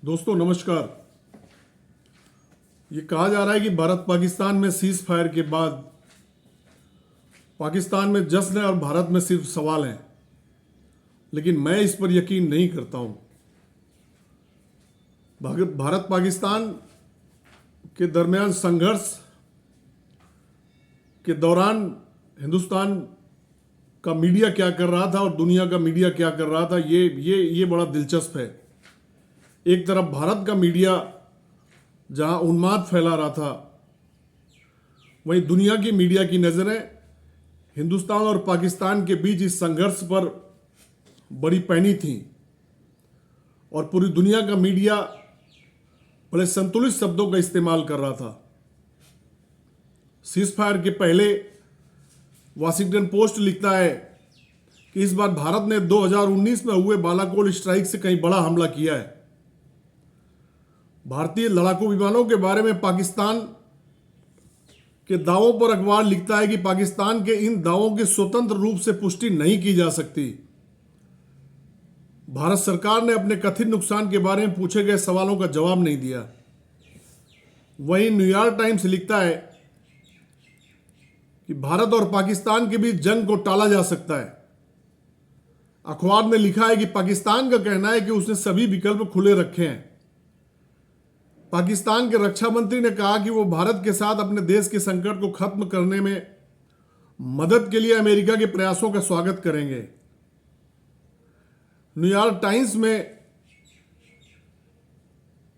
दोस्तों नमस्कार। ये कहा जा रहा है कि भारत पाकिस्तान में सीज फायर के बाद पाकिस्तान में जश्न है और भारत में सिर्फ सवाल हैं, लेकिन मैं इस पर यकीन नहीं करता हूं। भारत पाकिस्तान के दरमियान संघर्ष के दौरान हिंदुस्तान का मीडिया क्या कर रहा था और दुनिया का मीडिया क्या कर रहा था, ये बड़ा दिलचस्प है। एक तरफ भारत का मीडिया जहां उन्माद फैला रहा था, वहीं दुनिया की मीडिया की नज़रें हिंदुस्तान और पाकिस्तान के बीच इस संघर्ष पर बड़ी पैनी थी और पूरी दुनिया का मीडिया बड़े संतुलित शब्दों का इस्तेमाल कर रहा था। सीज फायर के पहले वाशिंगटन पोस्ट लिखता है कि इस बार भारत ने 2019 में हुए बालाकोट स्ट्राइक से कहीं बड़ा हमला किया है। भारतीय लड़ाकू विमानों के बारे में पाकिस्तान के दावों पर अखबार लिखता है कि पाकिस्तान के इन दावों की स्वतंत्र रूप से पुष्टि नहीं की जा सकती। भारत सरकार ने अपने कथित नुकसान के बारे में पूछे गए सवालों का जवाब नहीं दिया। वहीं न्यूयॉर्क टाइम्स लिखता है कि भारत और पाकिस्तान के बीच जंग को टाला जा सकता है। अखबार ने लिखा है कि पाकिस्तान का कहना है कि उसने सभी विकल्प खुले रखे हैं। पाकिस्तान के रक्षा मंत्री ने कहा कि वो भारत के साथ अपने देश के संकट को खत्म करने में मदद के लिए अमेरिका के प्रयासों का स्वागत करेंगे। न्यूयॉर्क टाइम्स में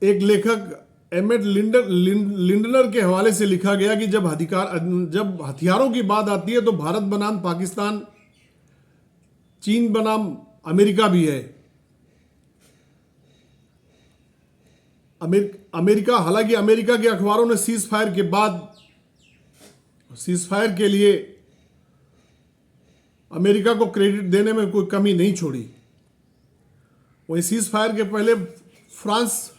एक लेखक एमेट लिंडनर के हवाले से लिखा गया कि जब हथियारों की बात आती है तो भारत बनाम पाकिस्तान, चीन बनाम अमेरिका भी है। अमेरिका, हालांकि अमेरिका के अखबारों ने सीज फायर के बाद सीज फायर के लिए अमेरिका को क्रेडिट देने में कोई कमी नहीं छोड़ी। वहीं सीज फायर के पहले फ्रांस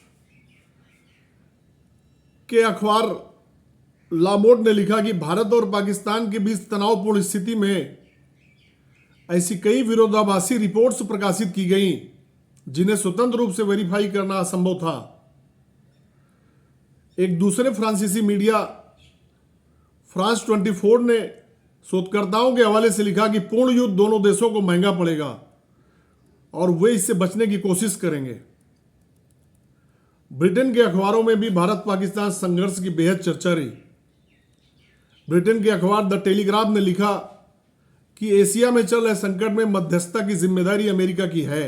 के अखबार लामोट ने लिखा कि भारत और पाकिस्तान के बीच तनावपूर्ण स्थिति में ऐसी कई विरोधाभासी रिपोर्ट्स प्रकाशित की गई जिन्हें स्वतंत्र रूप से वेरीफाई करना असंभव था। एक दूसरे फ्रांसीसी मीडिया फ्रांस 24 ने शोधकर्ताओं के हवाले से लिखा कि पूर्ण युद्ध दोनों देशों को महंगा पड़ेगा और वे इससे बचने की कोशिश करेंगे। ब्रिटेन के अखबारों में भी भारत पाकिस्तान संघर्ष की बेहद चर्चा रही। ब्रिटेन के अखबार द टेलीग्राफ ने लिखा कि एशिया में चल रहे संकट में मध्यस्थता की जिम्मेदारी अमेरिका की है।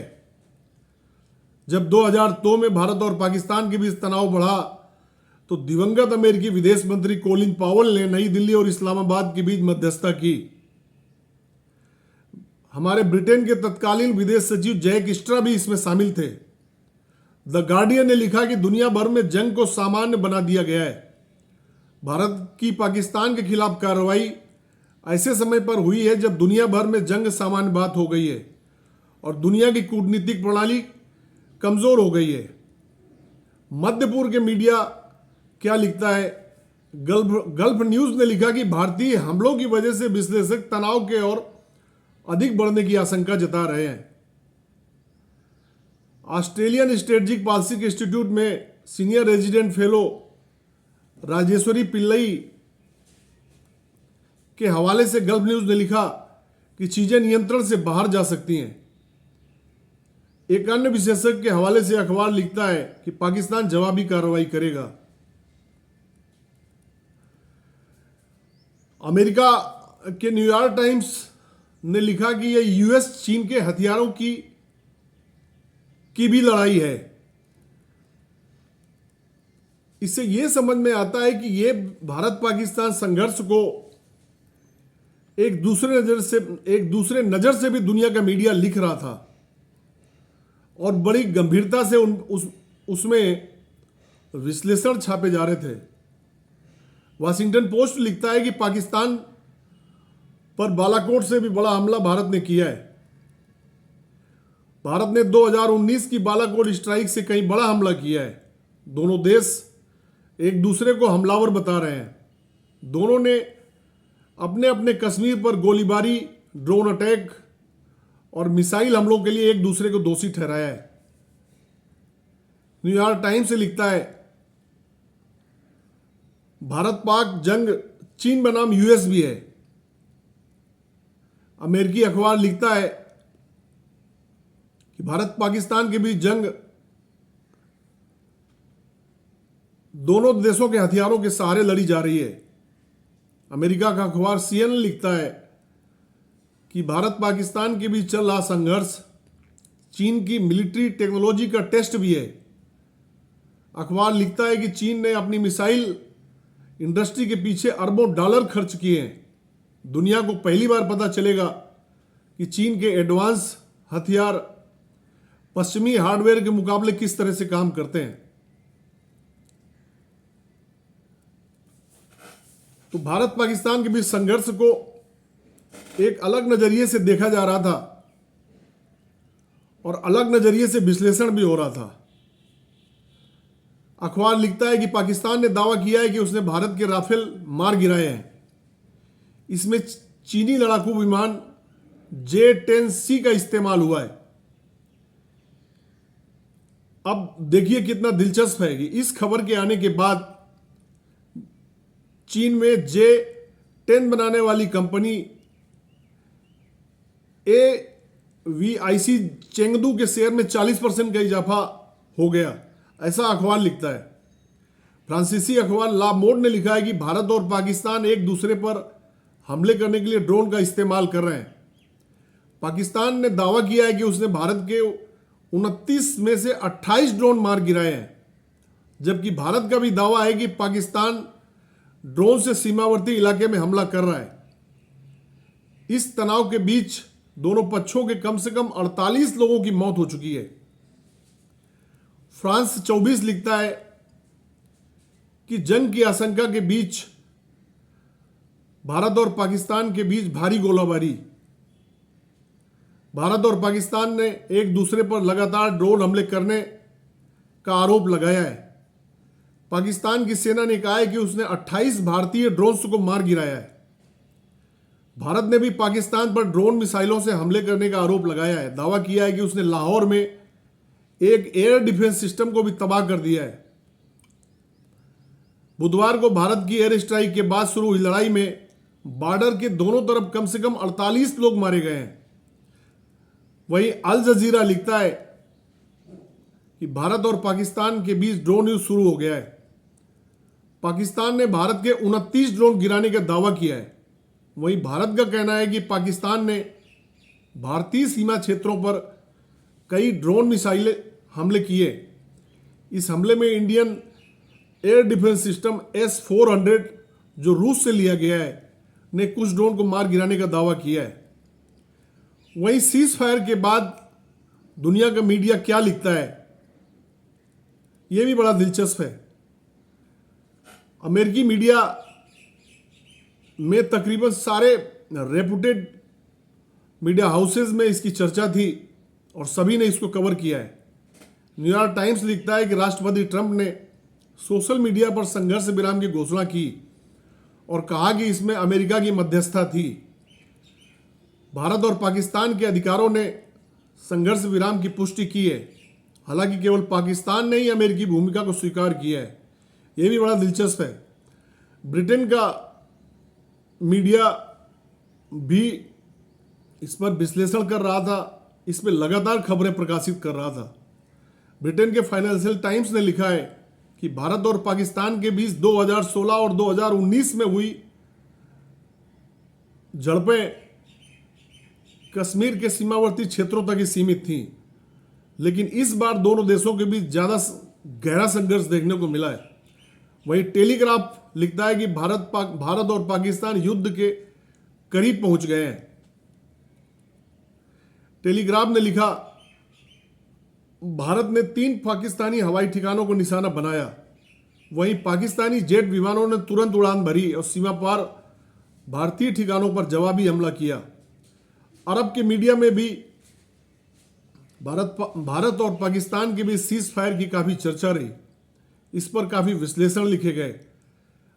जब 2002 में भारत और पाकिस्तान के बीच तनाव बढ़ा तो दिवंगत अमेरिकी विदेश मंत्री कोलिन पावल ने नई दिल्ली और इस्लामाबाद के बीच मध्यस्थता की। हमारे ब्रिटेन के तत्कालीन विदेश सचिव जैक स्ट्रा भी इसमें शामिल थे। द गार्डियन ने लिखा कि दुनिया भर में जंग को सामान्य बना दिया गया है। भारत की पाकिस्तान के खिलाफ कार्रवाई ऐसे समय पर हुई है जब दुनिया भर में जंग सामान्य बात हो गई है और दुनिया की कूटनीतिक प्रणाली कमजोर हो गई है। मध्य पूर्व के मीडिया क्या लिखता है? गल्फ न्यूज ने लिखा कि भारतीय हमलों की वजह से विश्लेषक तनाव के और अधिक बढ़ने की आशंका जता रहे हैं। ऑस्ट्रेलियन स्ट्रेटेजिक पॉलिसी इंस्टीट्यूट में senior resident fellow Rajeshwari Pillai के हवाले से गल्फ न्यूज ने लिखा कि चीजें नियंत्रण से बाहर जा सकती हैं। एक अन्य विशेषज्ञ के हवाले से अखबार लिखता है कि पाकिस्तान जवाबी कार्रवाई करेगा। अमेरिका के न्यूयॉर्क टाइम्स ने लिखा कि यह यूएस चीन के हथियारों की भी लड़ाई है। इससे यह समझ में आता है कि यह भारत पाकिस्तान संघर्ष को एक दूसरे नजर से भी दुनिया का मीडिया लिख रहा था और बड़ी गंभीरता से उसमें विश्लेषण छापे जा रहे थे। वाशिंगटन पोस्ट लिखता है कि पाकिस्तान पर बालाकोट से भी बड़ा हमला भारत ने किया है। भारत ने 2019 की बालाकोट स्ट्राइक से कहीं बड़ा हमला किया है। दोनों देश एक दूसरे को हमलावर बता रहे हैं। दोनों ने अपने अपने कश्मीर पर गोलीबारी, ड्रोन अटैक और मिसाइल हमलों के लिए एक दूसरे को दोषी ठहराया है। न्यूयॉर्क टाइम्स से लिखता है भारत पाक जंग चीन बनाम यूएस भी है। अमेरिकी अखबार लिखता है कि भारत पाकिस्तान के बीच जंग दोनों देशों के हथियारों के सहारे लड़ी जा रही है। अमेरिका का अखबार सीएनएन लिखता है कि भारत पाकिस्तान के बीच चल रहा संघर्ष चीन की मिलिट्री टेक्नोलॉजी का टेस्ट भी है। अखबार लिखता है कि चीन ने अपनी मिसाइल इंडस्ट्री के पीछे अरबों डॉलर खर्च किए हैं। दुनिया को पहली बार पता चलेगा कि चीन के एडवांस हथियार पश्चिमी हार्डवेयर के मुकाबले किस तरह से काम करते हैं। तो भारत पाकिस्तान के बीच संघर्ष को एक अलग नजरिए से देखा जा रहा था और अलग नजरिए से विश्लेषण भी हो रहा था। अखबार लिखता है कि पाकिस्तान ने दावा किया है कि उसने भारत के राफेल मार गिराए हैं। इसमें चीनी लड़ाकू विमान J-10C का इस्तेमाल हुआ है। अब देखिए कितना दिलचस्प है कि इस खबर के आने के बाद चीन में J-10 बनाने वाली कंपनी AVIC चेंगदू के शेयर में 40% का इजाफा हो गया, ऐसा अखबार लिखता है। फ्रांसीसी अखबार ला मोड ने लिखा है कि भारत और पाकिस्तान एक दूसरे पर हमले करने के लिए ड्रोन का इस्तेमाल कर रहे हैं। पाकिस्तान ने दावा किया है कि उसने भारत के 29 में से 28 ड्रोन मार गिराए हैं, जबकि भारत का भी दावा है कि पाकिस्तान ड्रोन से सीमावर्ती इलाके में हमला कर रहा है। इस तनाव के बीच दोनों पक्षों के कम से कम 48 लोगों की मौत हो चुकी है। फ्रांस 24 लिखता है कि जंग की आशंका के बीच भारत और पाकिस्तान के बीच भारी गोलाबारी। भारत और पाकिस्तान ने एक दूसरे पर लगातार ड्रोन हमले करने का आरोप लगाया है। पाकिस्तान की सेना ने कहा है कि उसने 28 भारतीय ड्रोन्स को मार गिराया है। भारत ने भी पाकिस्तान पर ड्रोन मिसाइलों से हमले करने का आरोप लगाया है। दावा किया है कि उसने लाहौर में एक एयर डिफेंस सिस्टम को भी तबाह कर दिया है। बुधवार को भारत की एयर स्ट्राइक के बाद शुरू हुई लड़ाई में बॉर्डर के दोनों तरफ कम से कम 48 लोग मारे गए हैं। वहीं अल जजीरा लिखता है कि भारत और पाकिस्तान के बीच ड्रोन युद्ध शुरू हो गया है। पाकिस्तान ने भारत के 29 ड्रोन गिराने का दावा किया है। वहीं भारत का कहना है कि पाकिस्तान ने भारतीय सीमा क्षेत्रों पर कई ड्रोन मिसाइल हमले किए। इस हमले में Indian air defence system S-400 जो रूस से लिया गया है ने कुछ ड्रोन को मार गिराने का दावा किया है। वहीं सीज फायर के बाद दुनिया का मीडिया क्या लिखता है, यह भी बड़ा दिलचस्प है। अमेरिकी मीडिया में तकरीबन सारे रेपुटेड मीडिया हाउसेज में इसकी चर्चा थी और सभी ने इसको कवर किया है। न्यूयॉर्क टाइम्स लिखता है कि राष्ट्रपति ट्रंप ने सोशल मीडिया पर संघर्ष विराम की घोषणा की और कहा कि इसमें अमेरिका की मध्यस्थता थी। भारत और पाकिस्तान के अधिकारों ने संघर्ष विराम की पुष्टि की है। हालांकि केवल पाकिस्तान ने ही अमेरिकी भूमिका को स्वीकार किया है। यह भी बड़ा दिलचस्प है। ब्रिटेन का मीडिया भी इस पर विश्लेषण कर रहा था, इस पर लगातार खबरें प्रकाशित कर रहा था। ब्रिटेन के फाइनेंशियल टाइम्स ने लिखा है कि भारत और पाकिस्तान के बीच 2016 और 2019 में हुई झड़पें कश्मीर के सीमावर्ती क्षेत्रों तक ही सीमित थीं, लेकिन इस बार दोनों देशों के बीच ज्यादा गहरा संघर्ष देखने को मिला है। वहीं टेलीग्राफ लिखता है कि भारत और पाकिस्तान युद्ध के करीब पहुंच गए हैं। टेलीग्राफ ने लिखा, भारत ने 3 पाकिस्तानी हवाई ठिकानों को निशाना बनाया। वहीं पाकिस्तानी जेट विमानों ने तुरंत उड़ान भरी और सीमा पार भारतीय ठिकानों पर जवाबी हमला किया। अरब के मीडिया में भी भारत और पाकिस्तान के बीच सीज फायर की काफी चर्चा रही। इस पर काफी विश्लेषण लिखे गए।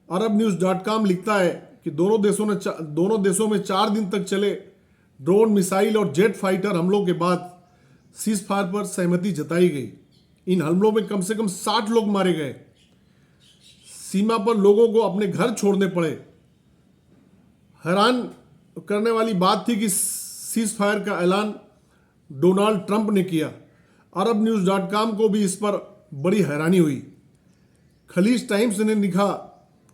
arabnews.com लिखता है कि दोनों देशों में 4 दिन तक चले ड्रोन, मिसाइल और जेट फाइटर हमलों के बाद सीज फायर पर सहमति जताई गई। इन हमलों में कम से कम 60 लोग मारे गए। सीमा पर लोगों को अपने घर छोड़ने पड़े। हैरान करने वाली बात थी कि सीज फायर का ऐलान डोनाल्ड ट्रंप ने किया। arabnews.com को भी इस पर बड़ी हैरानी हुई। खलीज टाइम्स ने लिखा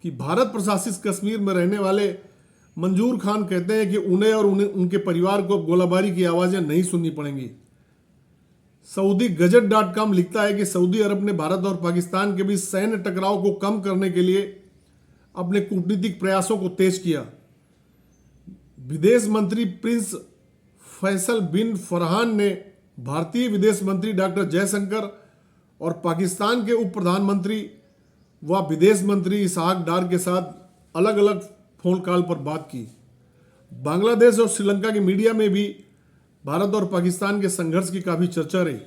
कि भारत प्रशासित कश्मीर में रहने वाले मंजूर खान कहते हैं कि उन्हें और उनके परिवार को अब गोलाबारी की आवाज़ें नहीं सुननी पड़ेंगी। सऊदी गजट.com लिखता है कि सऊदी अरब ने भारत और पाकिस्तान के बीच सैन्य टकराव को कम करने के लिए अपने कूटनीतिक प्रयासों को तेज किया। विदेश मंत्री प्रिंस फैसल बिन फरहान ने भारतीय विदेश मंत्री डॉक्टर जयशंकर और पाकिस्तान के उप प्रधानमंत्री व विदेश मंत्री इसहाक डार के साथ अलग अलग फोन कॉल पर बात की। बांग्लादेश और श्रीलंका की मीडिया में भी भारत और पाकिस्तान के संघर्ष की काफी चर्चा रही।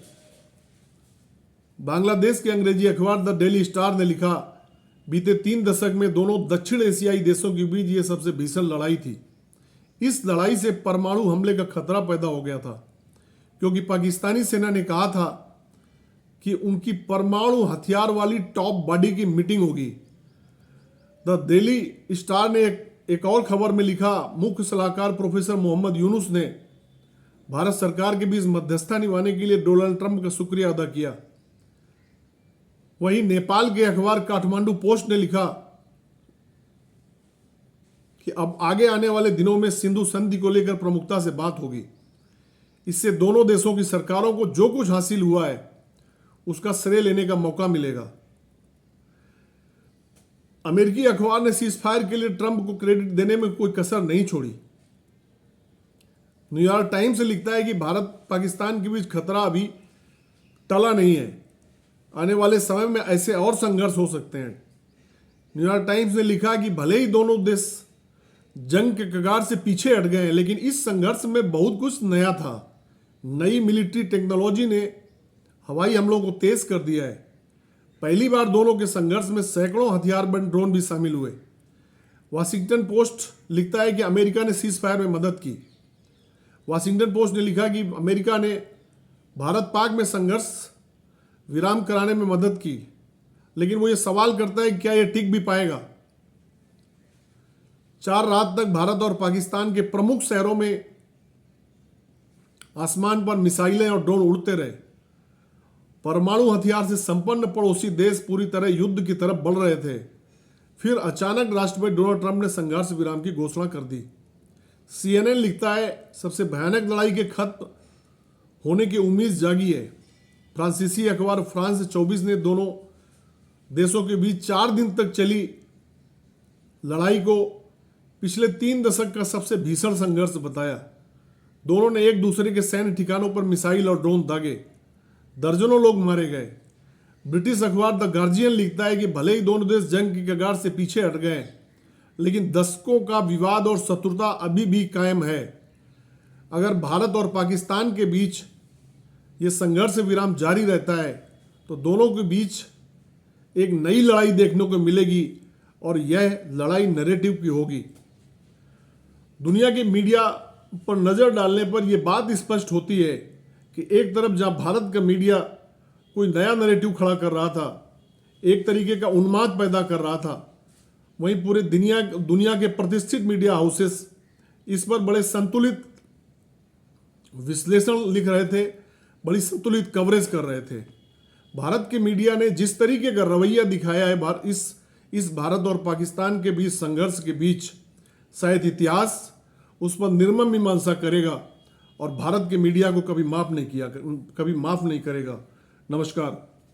बांग्लादेश के अंग्रेजी अखबार द डेली स्टार ने लिखा, बीते 3 दशक में दोनों दक्षिण एशियाई देशों के बीच ये सबसे भीषण लड़ाई थी। इस लड़ाई से परमाणु हमले का खतरा पैदा हो गया था, क्योंकि पाकिस्तानी सेना ने कहा था कि उनकी परमाणु हथियार वाली टॉप बॉडी की मीटिंग होगी। द डेली स्टार ने एक और खबर में लिखा, मुख्य सलाहकार प्रोफेसर मोहम्मद यूनुस ने भारत सरकार के बीच मध्यस्थता निभाने के लिए डोनाल्ड ट्रंप का शुक्रिया अदा किया। वहीं नेपाल के अखबार काठमांडू पोस्ट ने लिखा कि अब आगे आने वाले दिनों में सिंधु संधि को लेकर प्रमुखता से बात होगी। इससे दोनों देशों की सरकारों को जो कुछ हासिल हुआ है उसका श्रेय लेने का मौका मिलेगा। अमेरिकी अखबार ने सीज फायर के लिए ट्रंप को क्रेडिट देने में कोई कसर नहीं छोड़ी। न्यूयॉर्क टाइम्स लिखता है कि भारत पाकिस्तान के बीच खतरा अभी टला नहीं है। आने वाले समय में ऐसे और संघर्ष हो सकते हैं। न्यूयॉर्क टाइम्स ने लिखा कि भले ही दोनों देश जंग के कगार से पीछे हट गए हैं, लेकिन इस संघर्ष में बहुत कुछ नया था। नई मिलिट्री टेक्नोलॉजी ने हवाई हमलों को तेज कर दिया है। पहली बार दोनों के संघर्ष में सैकड़ों हथियारबंद ड्रोन भी शामिल हुए। वाशिंगटन पोस्ट लिखता है कि अमेरिका ने सीज फायर में मदद की। वाशिंगटन पोस्ट ने लिखा कि अमेरिका ने भारत पाक में संघर्ष विराम कराने में मदद की, लेकिन वो ये सवाल करता है कि क्या यह टिक भी पाएगा। 4 रात तक भारत और पाकिस्तान के प्रमुख शहरों में आसमान पर मिसाइलें और ड्रोन उड़ते रहे। परमाणु हथियार से संपन्न पड़ोसी देश पूरी तरह युद्ध की तरफ बढ़ रहे थे। फिर अचानक राष्ट्रपति डोनाल्ड ट्रंप ने संघर्ष विराम की घोषणा कर दी। CNN लिखता है, सबसे भयानक लड़ाई के खत्म होने की उम्मीद जागी है। फ्रांसीसी अखबार फ्रांस 24 ने दोनों देशों के बीच 4 दिन तक चली लड़ाई को पिछले 3 दशक का सबसे भीषण संघर्ष बताया। दोनों ने एक दूसरे के सैन्य ठिकानों पर मिसाइल और ड्रोन दागे। दर्जनों लोग मारे गए। ब्रिटिश अखबार द गार्जियन लिखता है कि भले ही दोनों देश जंग की कगार से पीछे हट गए, लेकिन दशकों का विवाद और शत्रुता अभी भी कायम है। अगर भारत और पाकिस्तान के बीच ये संघर्ष विराम जारी रहता है तो दोनों के बीच एक नई लड़ाई देखने को मिलेगी और यह लड़ाई नैरेटिव की होगी। दुनिया के मीडिया पर नजर डालने पर यह बात स्पष्ट होती है कि एक तरफ जहां भारत का मीडिया कोई नया नैरेटिव खड़ा कर रहा था, एक तरीके का उन्माद पैदा कर रहा था, वहीं पूरे दुनिया के प्रतिष्ठित मीडिया हाउसेस इस पर बड़े संतुलित विश्लेषण लिख रहे थे, बड़ी संतुलित कवरेज कर रहे थे। भारत के मीडिया ने जिस तरीके का रवैया दिखाया है इस भारत और पाकिस्तान के बीच संघर्ष के बीच, शायद इतिहास उस पर निर्मम मीमांसा करेगा और भारत के मीडिया को कभी माफ नहीं करेगा। नमस्कार।